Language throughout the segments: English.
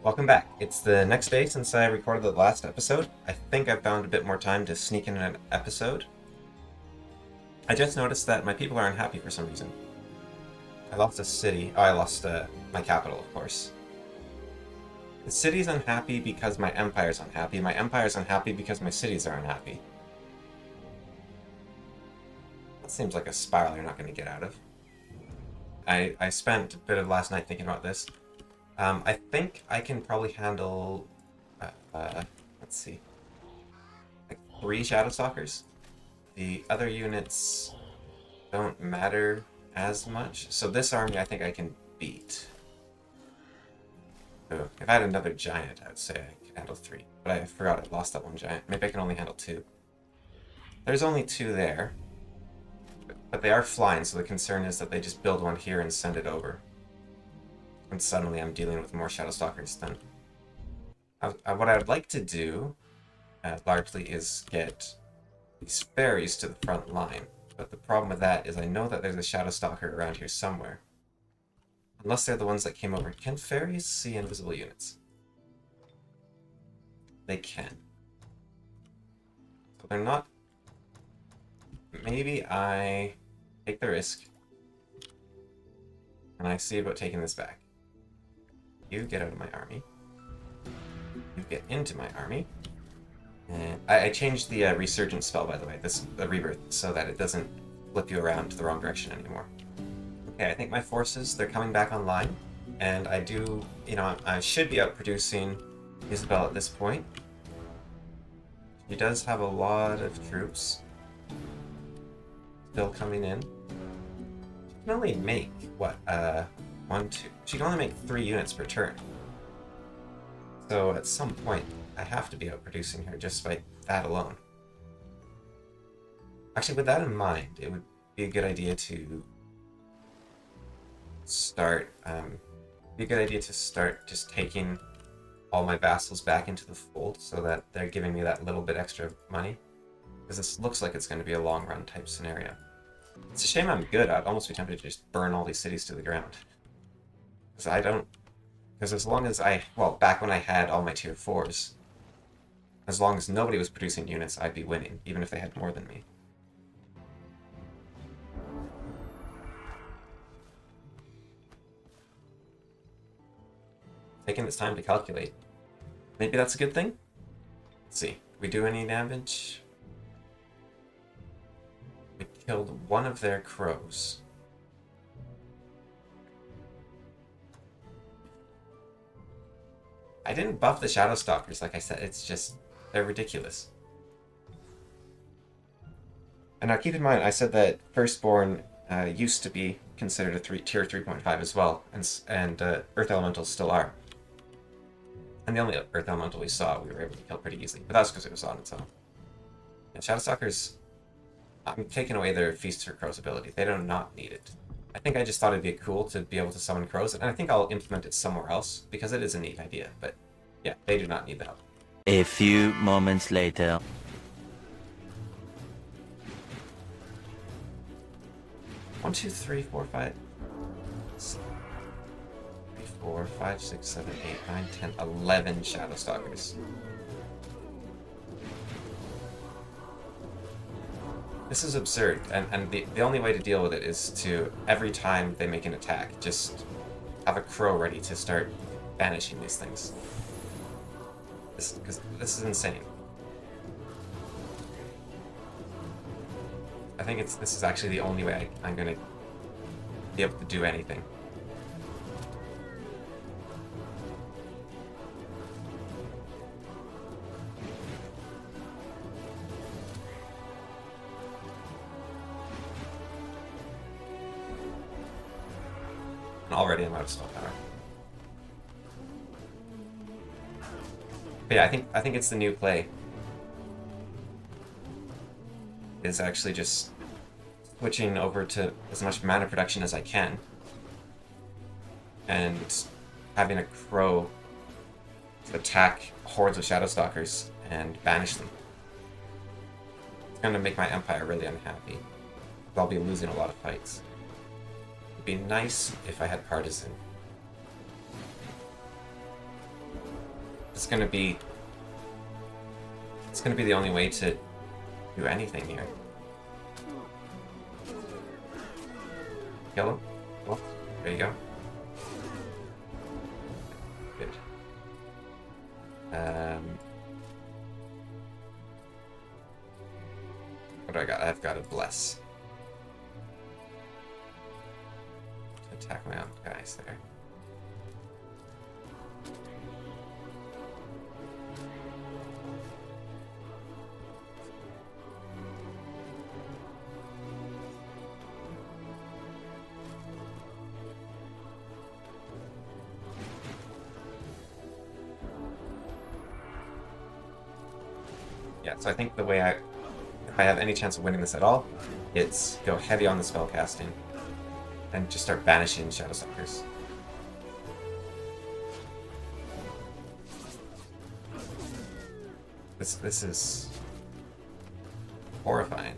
Welcome back. It's the next day since I recorded the last episode. I think I found a bit more time to sneak in an episode. I just noticed that my people are unhappy for some reason. I lost a city. Oh, I lost my capital, of course. The city's unhappy because my empire's unhappy. My empire's unhappy because my cities are unhappy. That seems like a spiral you're not going to get out of. I spent a bit of last night thinking about this. I think I can probably handle, let's see, like 3 Shadowstalkers. The other units don't matter as much. So this army I think I can beat. So if I had another giant, I would say I could handle 3. But I forgot I lost that one giant. Maybe I can only handle 2. There's only 2 there. But they are flying, so the concern is that they just build one here and send it over. And suddenly I'm dealing with more Shadowstalkers than... what I would like to do, largely, is get these fairies to the front line. But the problem with that is I know that there's a Shadowstalker around here somewhere. Unless they're the ones that came over. Can fairies see invisible units? They can. So they're not... Maybe I take the risk. And I see about taking this back. You get out of my army. You get into my army. And I changed the resurgence spell, by the way, the rebirth, so that it doesn't flip you around to the wrong direction anymore. Okay, I think my forces, they're coming back online. And I do, I should be outproducing Isabel at this point. She does have a lot of troops still coming in. She can only make, what, 1, 2... She can only make 3 units per turn. So at some point, I have to be outproducing her just by that alone. Actually, with that in mind, it would be a good idea to start, just taking all my vassals back into the fold so that they're giving me that little bit extra money. Because this looks like it's going to be a long run type scenario. It's a shame I'm good. I'd almost be tempted to just burn all these cities to the ground. Because as long as back when I had all my tier 4s, as long as nobody was producing units, I'd be winning, even if they had more than me. Taking this time to calculate. Maybe that's a good thing? Let's see. Did we do any damage? We killed one of their crows. I didn't buff the Shadowstalkers, like I said, it's just, they're ridiculous. And now keep in mind, I said that Firstborn used to be considered a tier 3.5 as well, and Earth Elementals still are. And the only Earth Elemental we saw, we were able to kill pretty easily, but that's because it was on its own. Yeah, Shadowstalkers, I'm taking away their Feast for Crows ability. They do not need it. I think I just thought it'd be cool to be able to summon crows, and I think I'll implement it somewhere else, because it is a neat idea, but yeah, they do not need the help. A few moments later. 1, 2, 3, 4, 5... 4, 5, 6, 7, 8, 9, 10, 11 Shadowstalkers. This is absurd, and the only way to deal with it is to, every time they make an attack, just have a crow ready to start banishing these things. Because this is insane. I think this is actually the only way I'm going to be able to do anything. Already I'm out of spell power. But yeah, I think it's the new play. Is actually just switching over to as much mana production as I can. And having a crow attack hordes of Shadowstalkers and banish them. It's gonna make my empire really unhappy. I'll be losing a lot of fights. Be nice if I had partisan. It's gonna be the only way to do anything here. Kill him. Well, there you go. Good. What do I got? I've got a bless. Attack my own guys there. Yeah, so I think the way if I have any chance of winning this at all, it's go heavy on the spell casting and just start banishing Shadowstalkers. This is horrifying.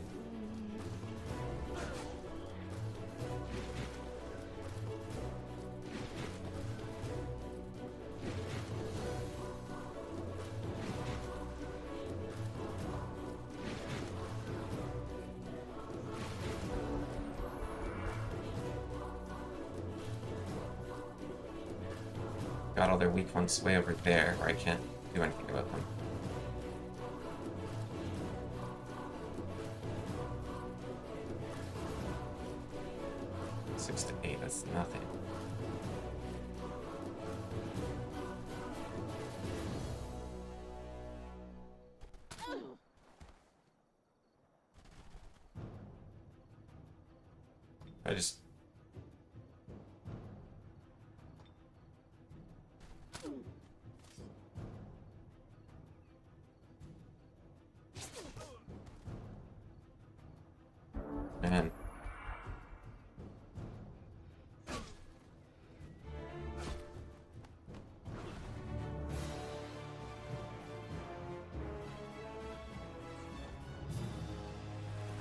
Got all their weak ones way over there, where I can't do anything about them. Six to 8, that's nothing. I just... Man.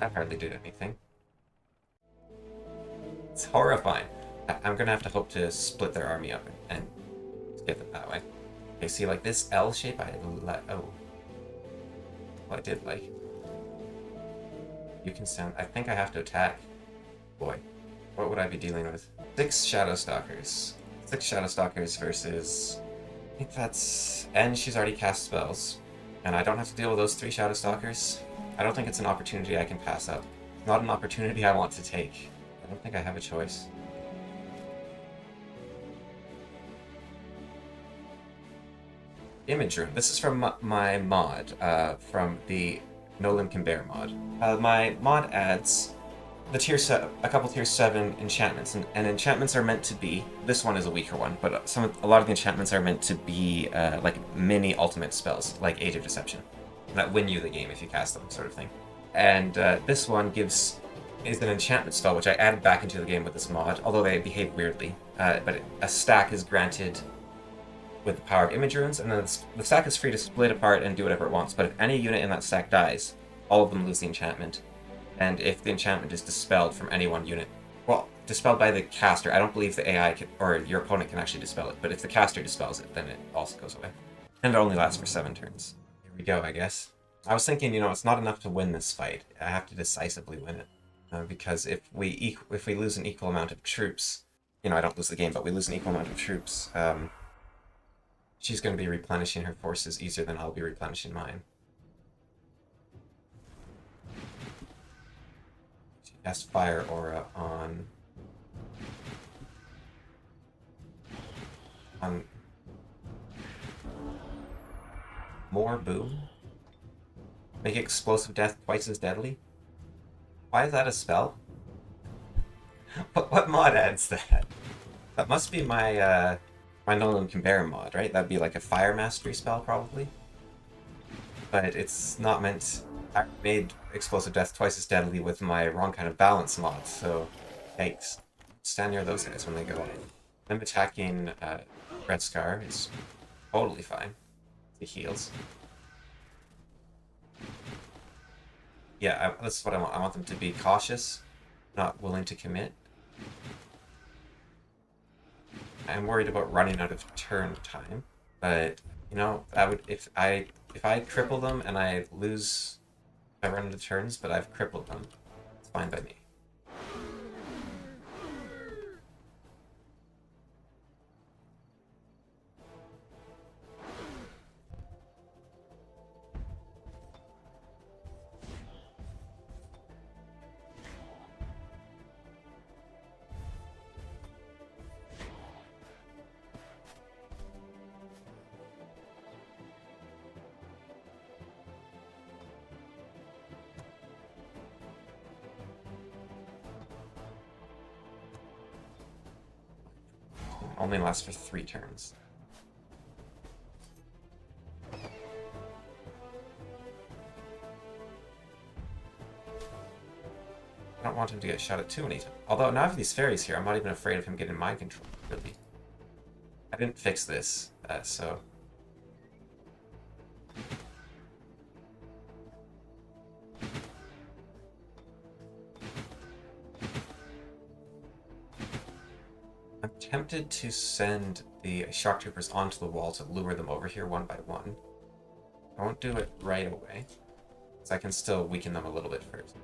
That hardly did anything. It's horrifying. I'm gonna have to hope to split their army up and get them that way. Okay, see, like this L shape, oh. Well, I did like. You can sound. I think I have to attack. Boy, what would I be dealing with? 6 Shadowstalkers. 6 Shadowstalkers versus. I think that's. And she's already cast spells. And I don't have to deal with those 3 Shadowstalkers. I don't think it's an opportunity I can pass up. It's not an opportunity I want to take. I don't think I have a choice. Image Room. This is from my mod, from the No Limb Can Bear mod. My mod adds the a couple tier 7 enchantments, and enchantments are meant to be. This one is a weaker one, but a lot of the enchantments are meant to be like mini ultimate spells, like Age of Deception, that win you the game if you cast them, sort of thing. And this one is an enchantment spell, which I added back into the game with this mod, although they behave weirdly. But a stack is granted with the power of Image Runes, and then the stack is free to split apart and do whatever it wants, but if any unit in that stack dies, all of them lose the enchantment. And if the enchantment is dispelled from any one unit, well, dispelled by the caster, I don't believe the AI or your opponent can actually dispel it, but if the caster dispels it, then it also goes away. And it only lasts for 7 turns. Here we go, I guess. I was thinking, it's not enough to win this fight. I have to decisively win it. Because if we lose an equal amount of troops, I don't lose the game, but we lose an equal amount of troops, she's going to be replenishing her forces easier than I'll be replenishing mine. She cast Fire Aura on more boom. Make explosive death twice as deadly. Why is that a spell? What mod adds that? That must be my my No Limb Can Bear mod, right? That'd be like a Fire Mastery spell, probably. But it's not meant. I made explosive death twice as deadly with my wrong kind of balance mod, so thanks. Stand near those guys when they go in. Them attacking Red Scar is totally fine. He heals. Yeah, this is what I want. I want them to be cautious, not willing to commit. I'm worried about running out of turn time, but You know, I would if I cripple them and I lose, I run into turns, but I've crippled them. It's fine by me. It only lasts for 3 turns. I don't want him to get shot at too many times. Although now I have these fairies here, I'm not even afraid of him getting mind control, really. I didn't fix this, so... I'm tempted to send the shock troopers onto the wall to lure them over here one by one. I won't do it right away, because I can still weaken them a little bit first.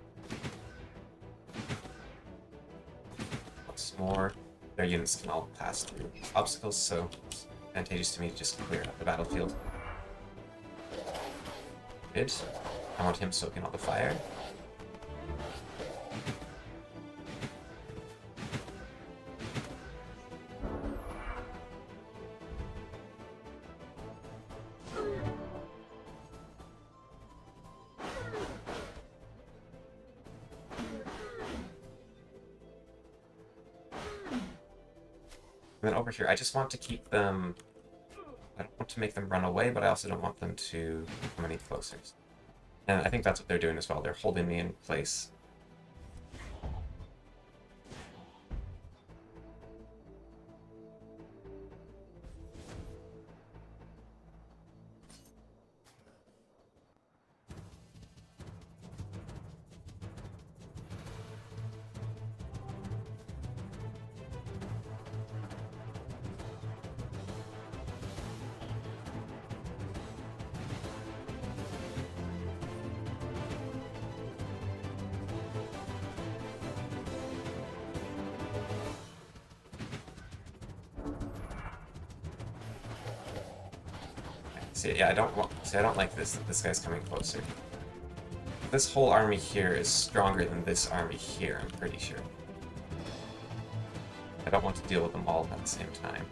Once more, their units can all pass through obstacles, so it's advantageous to me to just clear out the battlefield. Good. I want him soaking all the fire. And then over here, I just want to keep them... I don't want to make them run away, but I also don't want them to come any closer. And I think that's what they're doing as well. They're holding me in place. See, yeah, I don't like this, that this guy's coming closer. This whole army here is stronger than this army here, I'm pretty sure. I don't want to deal with them all at the same time.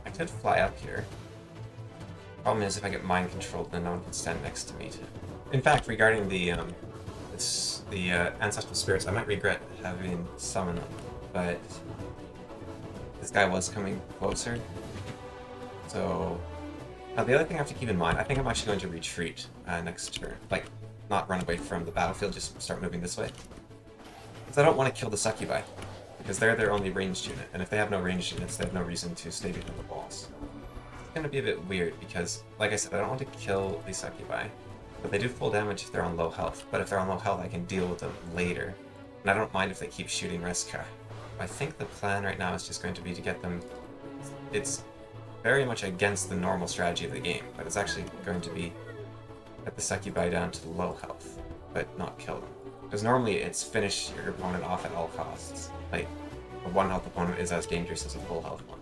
I could fly up here. Problem is, if I get mind controlled, then no one can stand next to me. In fact, regarding the ancestral spirits, I might regret having summoned them, but this guy was coming closer. So now the other thing I have to keep in mind, I think I'm actually going to retreat next turn, like not run away from the battlefield, just start moving this way, because I don't want to kill the succubi. Because they're their only ranged unit, and if they have no ranged units, they have no reason to stay behind the walls. It's gonna be a bit weird, because, like I said, I don't want to kill the succubi, but they do full damage if they're on low health. But if they're on low health, I can deal with them later, and I don't mind if they keep shooting Reska. I think the plan right now is just going to be to get them... It's very much against the normal strategy of the game, but it's actually going to be get the succubi down to low health, but not kill them. Because normally it's finish your opponent off at all costs. Like, a 1 health opponent is as dangerous as a full health one.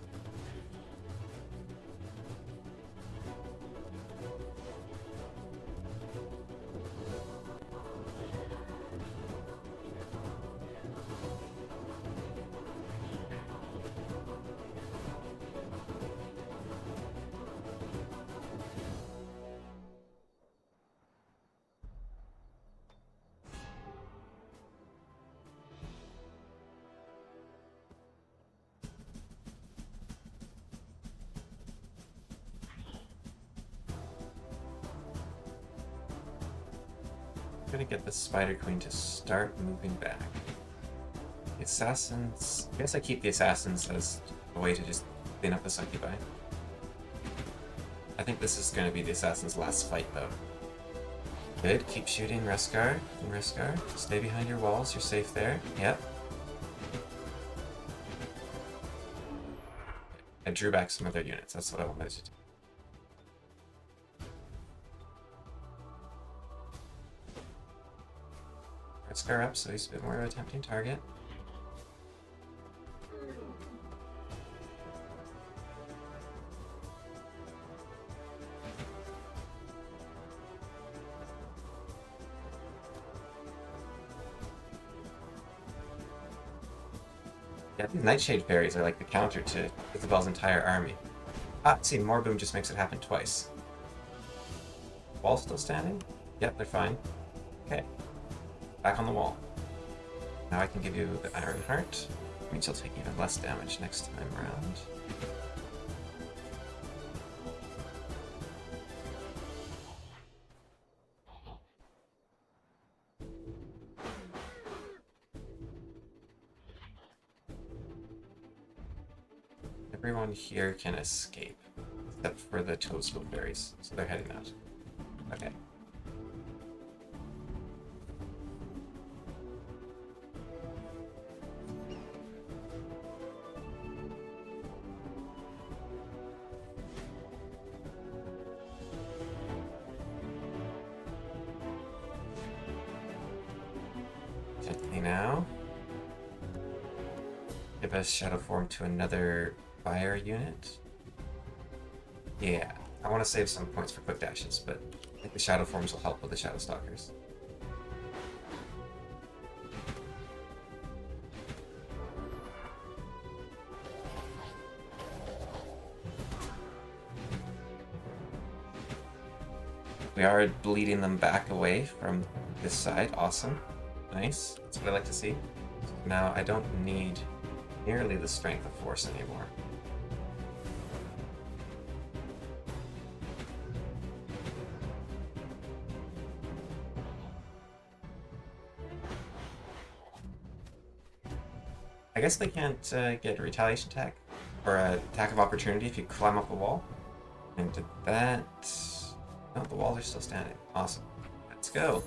gonna get the Spider Queen to start moving back. The assassins... I guess I keep the assassins as a way to just clean up the succubi. I think this is gonna be the assassin's last fight, though. Good, keep shooting, Reskar. Reskar, stay behind your walls, you're safe there. Yep. I drew back some of their units, that's what I wanted to do. Reskar up, so he's a bit more of a tempting target. Yeah, these Nightshade Fairies are like the counter to Isabel's entire army. Ah, see, Morboom just makes it happen twice. Wall still standing? Yep, they're fine. Okay. Back on the wall. Now I can give you the Iron Heart. Means you'll take even less damage next time around. Everyone here can escape, except for the Toadstool Fairies, so they're heading out. Okay. Gently now. Give a Shadow Form to another fire unit. Yeah, I want to save some points for quick dashes, but I think the Shadow Forms will help with the Shadow Stalkers. We are bleeding them back away from this side. Awesome. Nice. That's what I like to see. Now I don't need nearly the strength of force anymore. I guess they can't get a retaliation attack or an attack of opportunity if you climb up a wall. And did that... No, the walls are still standing. Awesome. Let's go.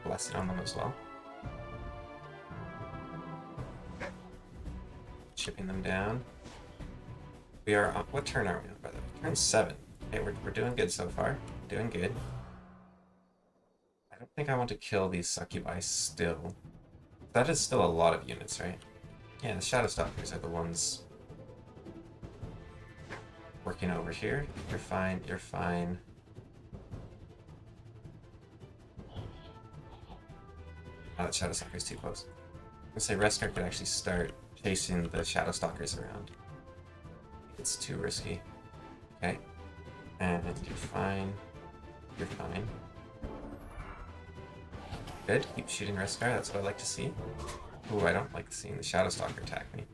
Blessing on them as well. Chipping them down. We are on... What turn are we on, by the way? Turn 7. Okay, we're doing good so far. Doing good. I don't think I want to kill these succubi still. That is still a lot of units, right? Yeah, the Shadow Stalkers are the ones working over here. You're fine, you're fine. Oh, that Shadow Stalker's too close. I'm gonna say Reskar could actually start chasing the Shadow Stalkers around. It's too risky. Okay. And you're fine. You're fine. Good, keep shooting Reskar, that's what I like to see. Ooh, I don't like seeing the Shadow Stalker attack me.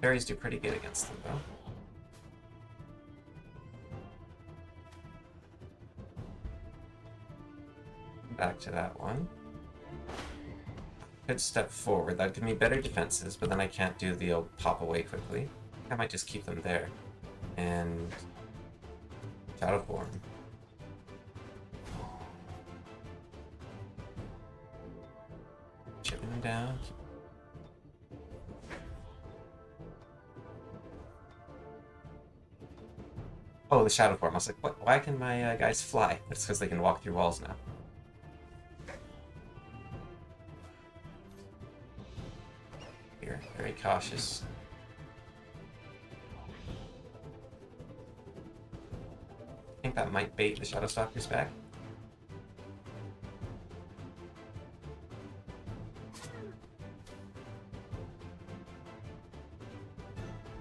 Fairies do pretty good against them, though. Back to that one. Could step forward, that'd give me better defenses, but then I can't do the old pop away quickly. I might just keep them there. And... Shadow Form. Chipping them down. Oh, the Shadow Form. I was like, what? Why can my guys fly? That's because they can walk through walls now. Here, very cautious. I think that might bait the Shadow Stalkers back.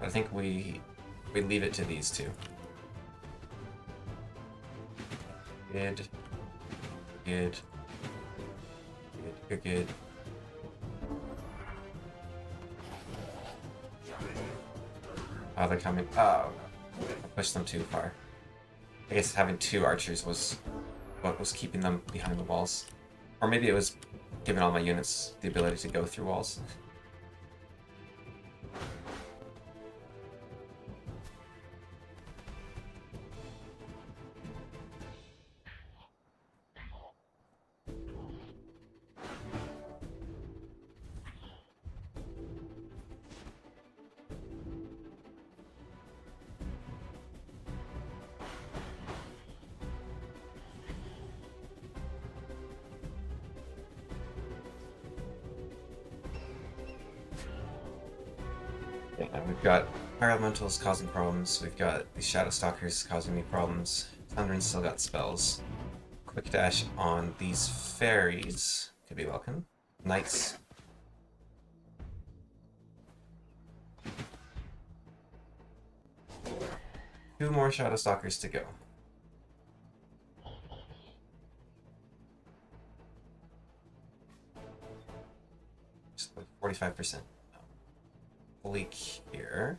I think we leave it to these two. Good. Good. Good. Good. Good. Oh, they're coming. Oh, no. I pushed them too far. I guess having two archers was what was keeping them behind the walls. Or maybe it was giving all my units the ability to go through walls. Yeah, we've got Fire Elementals causing problems, we've got the Shadow Stalkers causing me problems, Thunder's still got spells. Quick dash on these fairies could be welcome. Knights. Two more Shadow Stalkers to go. Just like 45%. Bleak here.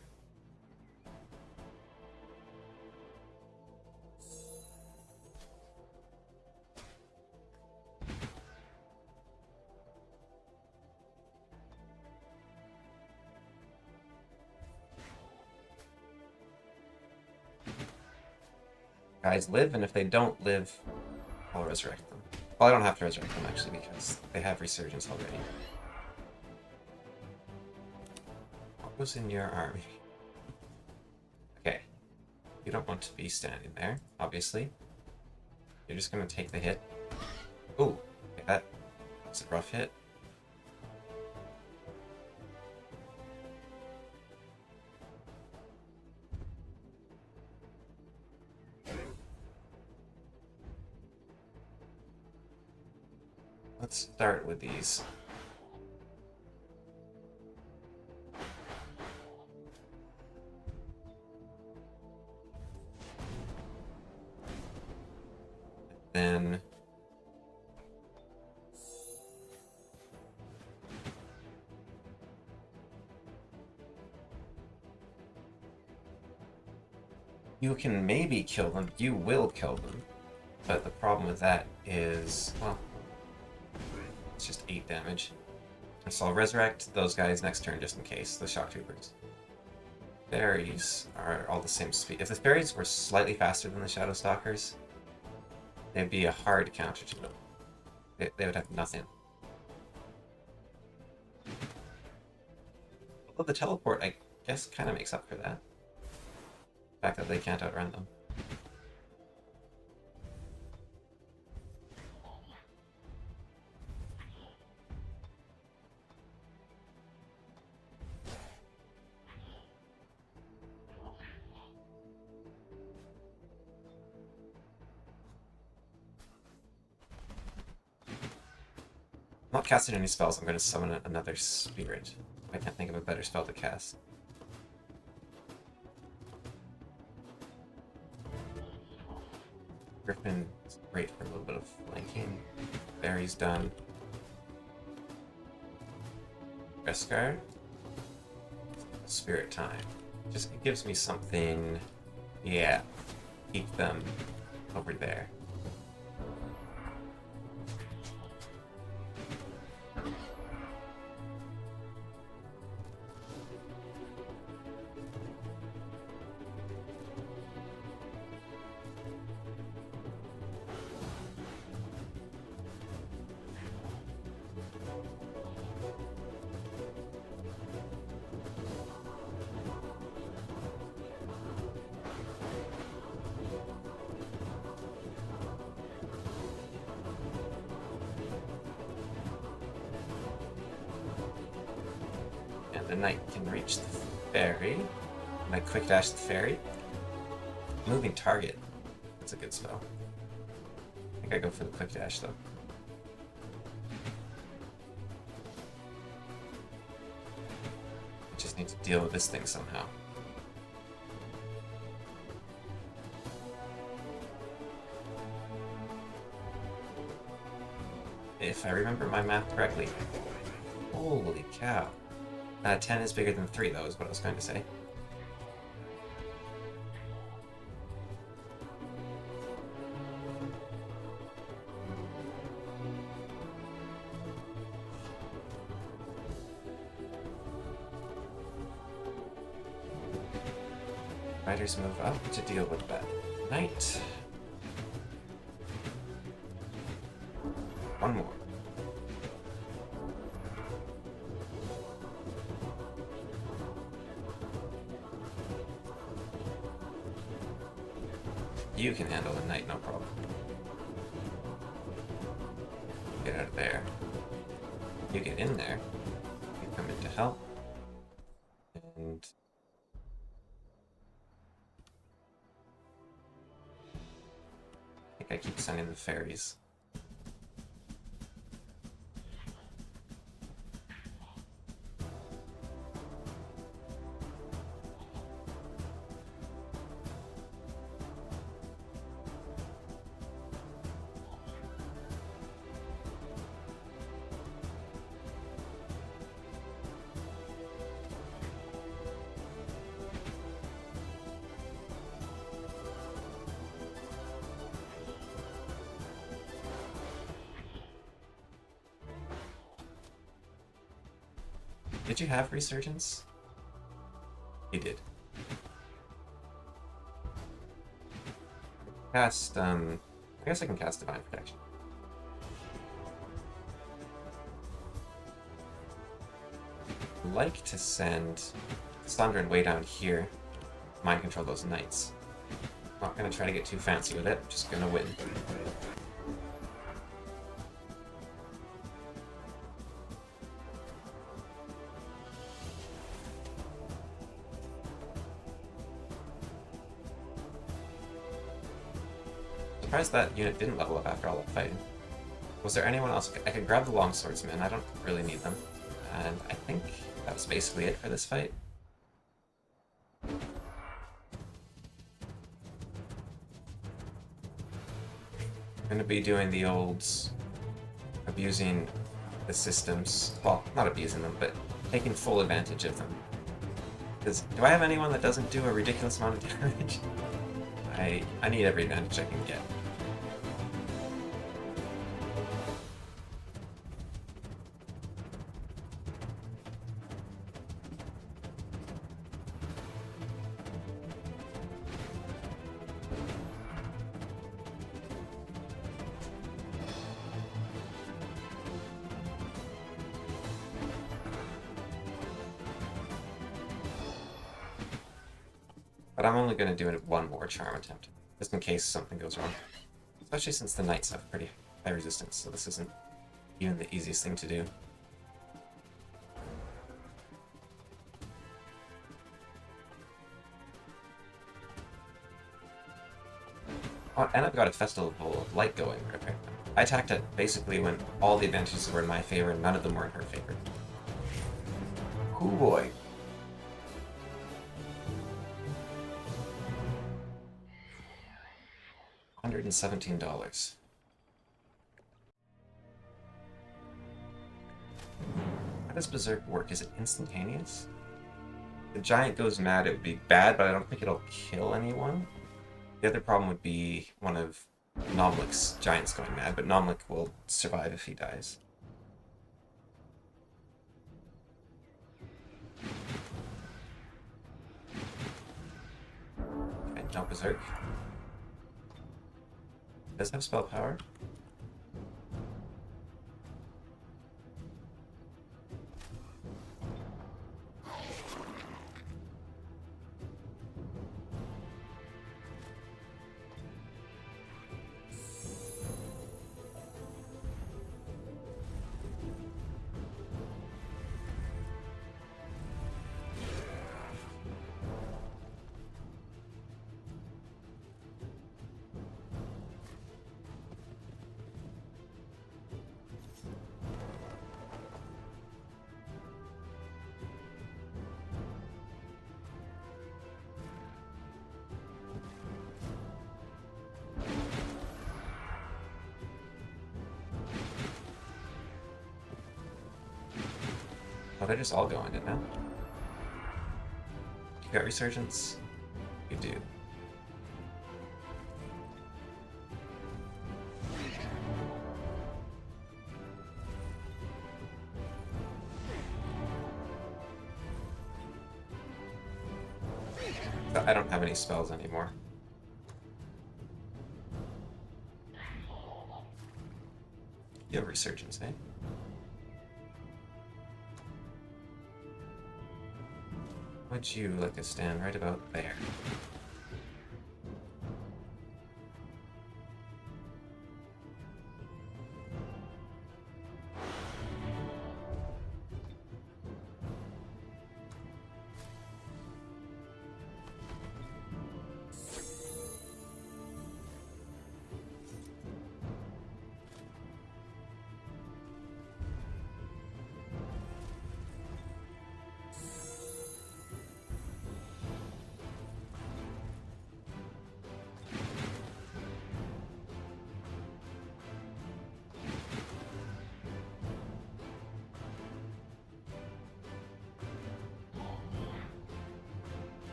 Guys live, and if they don't live, I'll resurrect them. Well, I don't have to resurrect them actually because they have resurgence already. What was in your army? Okay. You don't want to be standing there, obviously. You're just gonna take the hit. Ooh, okay, that's a rough hit. Let's start with these. Then you can maybe kill them. You will kill them. But the problem with that is, well, it's just 8 damage. So I'll resurrect those guys next turn just in case, the shock troopers. Fairies are all the same speed. If the fairies were slightly faster than the Shadow Stalkers, they'd be a hard counter to them. They would have nothing. Although the teleport, I guess, kind of makes up for that. The fact that they can't outrun them. I'm not casting any spells, I'm going to summon another spirit. I can't think of a better spell to cast. Griffin is great for a little bit of flanking. Barry's done. Beskar. Spirit time. Just it gives me something. Yeah. Keep them over there. The knight can reach the fairy. And I quick dash the fairy. Moving target. That's a good spell. I think I go for the quick dash though. I just need to deal with this thing somehow. If I remember my math correctly. Holy cow. 10 is bigger than 3, though, is what I was going to say. Riders move up to deal with that knight. One more. You can handle a knight, no problem. Get out of there. You get in there. You come in to help. And I think I keep sending the fairies. Did you have Resurgence? You did. Cast, I guess I can cast Divine Protection. I'd like to send Thunder and way down here. Mind control those knights. Not gonna try to get too fancy with it, I'm just gonna win. Surprised that unit didn't level up after all that fighting. Was there anyone else? I could grab the longswordsmen, I don't really need them. And I think that was basically it for this fight. I'm gonna be doing the old abusing the systems. Well, not abusing them, but taking full advantage of them. Because do I have anyone that doesn't do a ridiculous amount of damage? I need every advantage I can get. But I'm only going to do it one more charm attempt, just in case something goes wrong. Especially since the knights have pretty high resistance, so this isn't even the easiest thing to do. Oh, and I've got a Festival of Light going right there. I attacked it basically when all the advantages were in my favor and none of them were in her favor. Oh boy. $117. How does Berserk work? Is it instantaneous? The giant goes mad, it would be bad, but I don't think it'll kill anyone. The other problem would be one of Nomlik's giants going mad, but Nomlik will survive if he dies. Okay, no Berserk. Does have spell power? Oh, they're just all going in now. You got Resurgence? You do. But I don't have any spells anymore. You have Resurgence, eh? Would you like to stand right about there?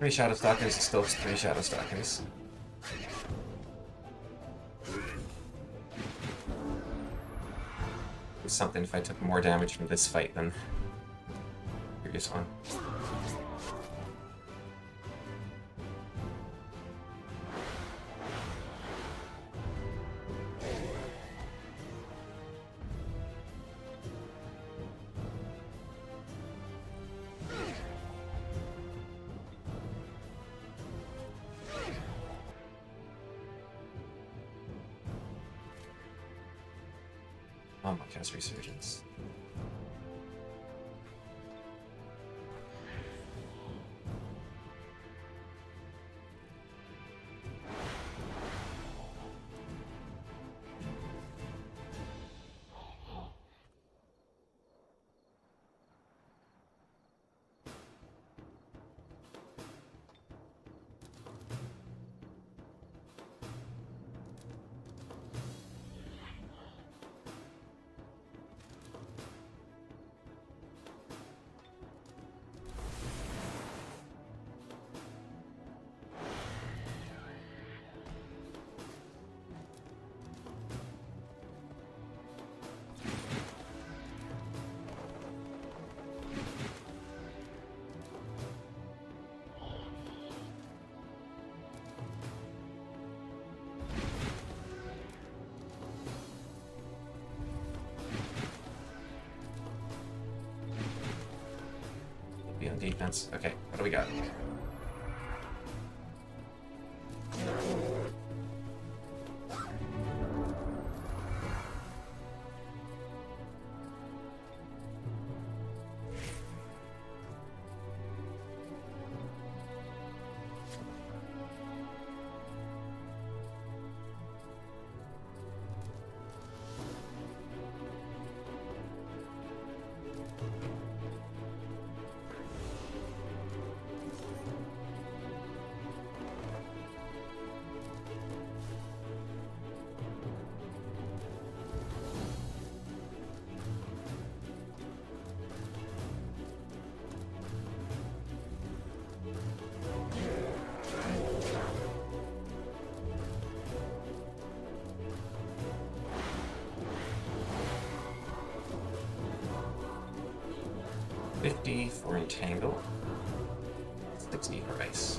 Three Shadow Stalkers is still 3 Shadow Stalkers. It's something if I took more damage from this fight than the previous one. Oh, my cast Resurgence. Be on defense. Okay, what do we got? $50 for Entangle, 60 for Ice.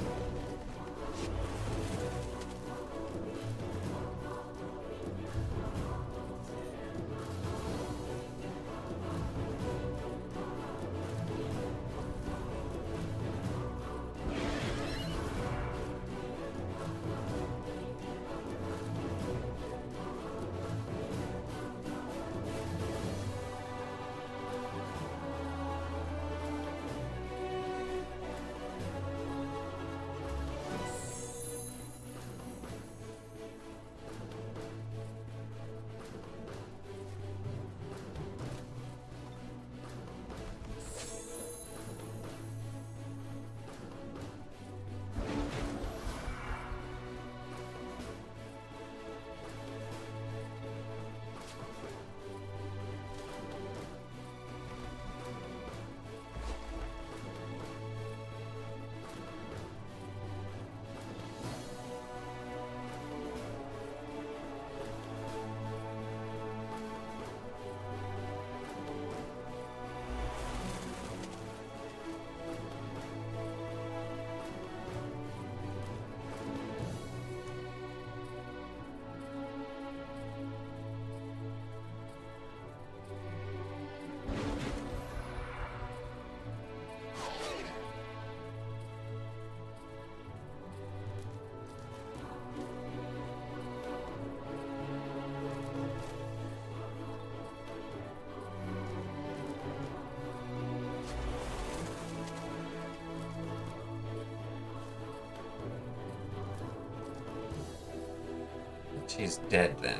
She's dead then.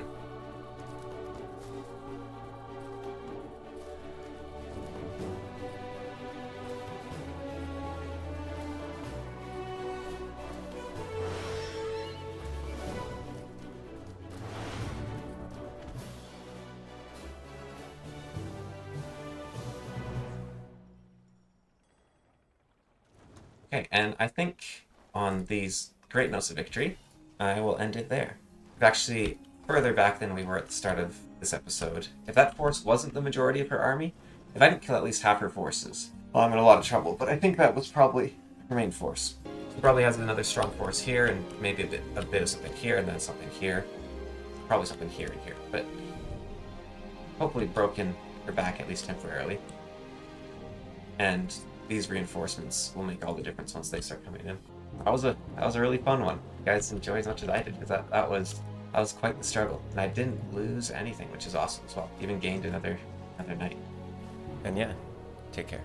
Okay, and I think on these great notes of victory, I will end it there. We're actually further back than we were at the start of this episode. If that force wasn't the majority of her army, if I didn't kill at least half her forces, well, I'm in a lot of trouble, but I think that was probably her main force. She probably has another strong force here, and maybe a bit of something here, and then something here. Probably something here and here, but hopefully broken her back at least temporarily. And these reinforcements will make all the difference once they start coming in. That was a really fun one. You guys enjoyed as much as I did, because that was quite the struggle, and I didn't lose anything, which is awesome as well. Even gained another knight. And yeah, take care.